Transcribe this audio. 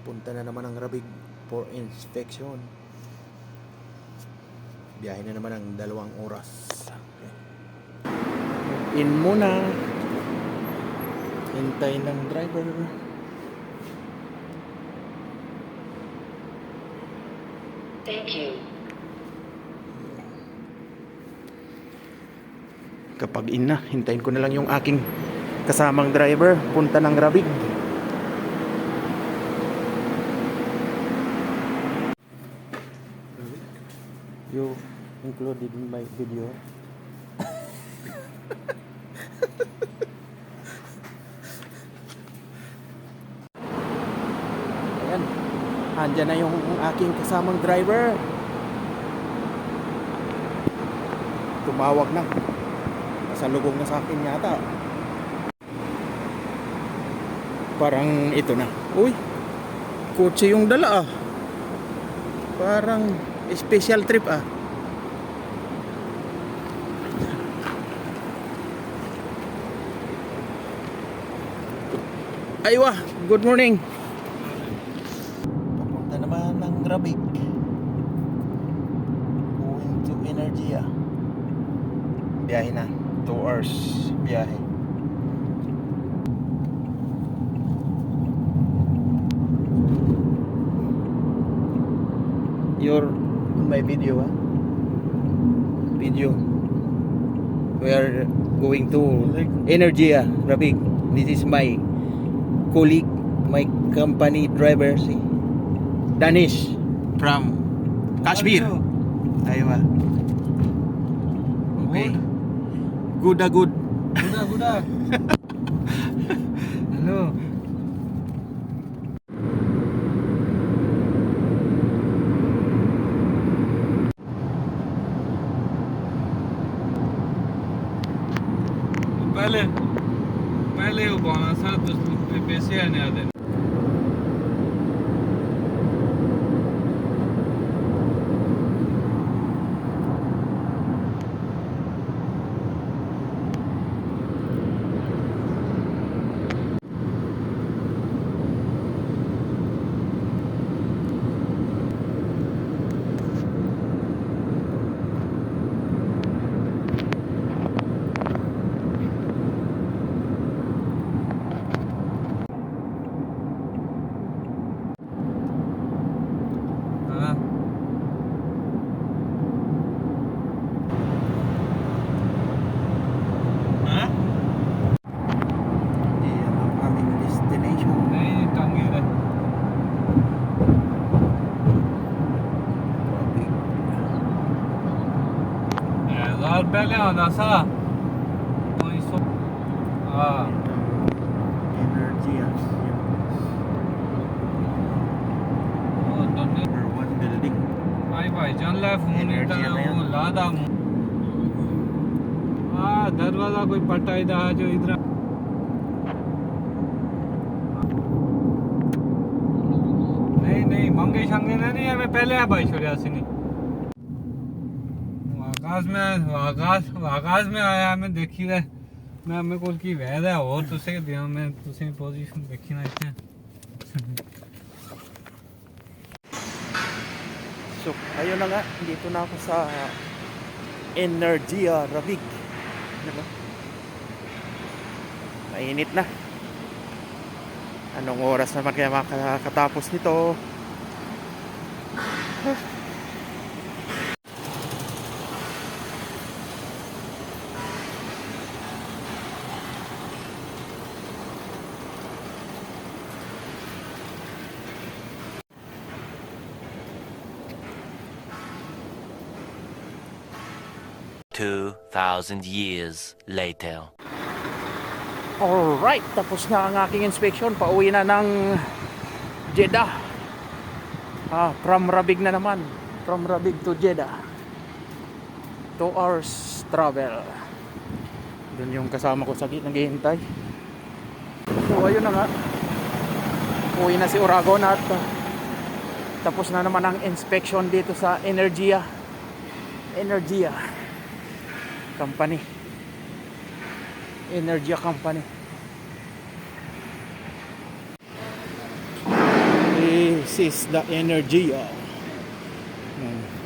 Punta na naman ang Rabig for inspection. Biyahe na naman ang 2 oras. In muna. Hintay ng driver. Thank you. Kapag in na, hintayin ko na lang yung aking kasamang driver. Punta ng Rabig. You included in my video. Ayan. Andyan na yung aking kasamang driver. Tumawag na. Nasalubong na sa akin yata. Parang ito na. Uy, kotse yung dala ah. Parang special trip ah. Aywa, good morning. Papunta naman ng Rabig. Going to Energia. Biyahe na. 2 hours biyahe. You're on my video, huh? Video. We are going to Energia, Rabig. This is my colleague, my company driver, si Danish from Kashmir. Aywa. Okay. Good. Good. Hello. पहले वो बाना सा तो पैसे आने आते Iyan ang aming destination. नहीं टांगे रहे Rabig. 1000 पहले आना सा हाँ Energia. वो दोनों Number 1 building. आई भाईजान ला फोन Energy इतना में वो लादा हाँ दरवाजा कोई पटाई दा जो इधर नहीं मंगे शंगे नहीं है मैं पहले आ भाई छोड़िया से नहीं आकाश में आया मैं देखी रहा मैं मेरे को की वैद है और तुसे दिया मैं तुसे पोजीशन देखी ना इतने So, ayun na nga, dito na ako sa Energia Rabig. Diba? Mainit na. Anong oras naman kaya makakatapos nito? $2,000 years later. Alright, tapos na ang aking inspection. Pauwi na ng Jeddah. From Rabig na naman. From Rabig to Jeddah. 2 hours travel. Doon yung kasama ko sa gitna naghihintay. So ayun na nga. Uwi na si Uragon at tapos na naman ang inspection dito sa Energia Company. Energia Company. This is the Energia. Hmm.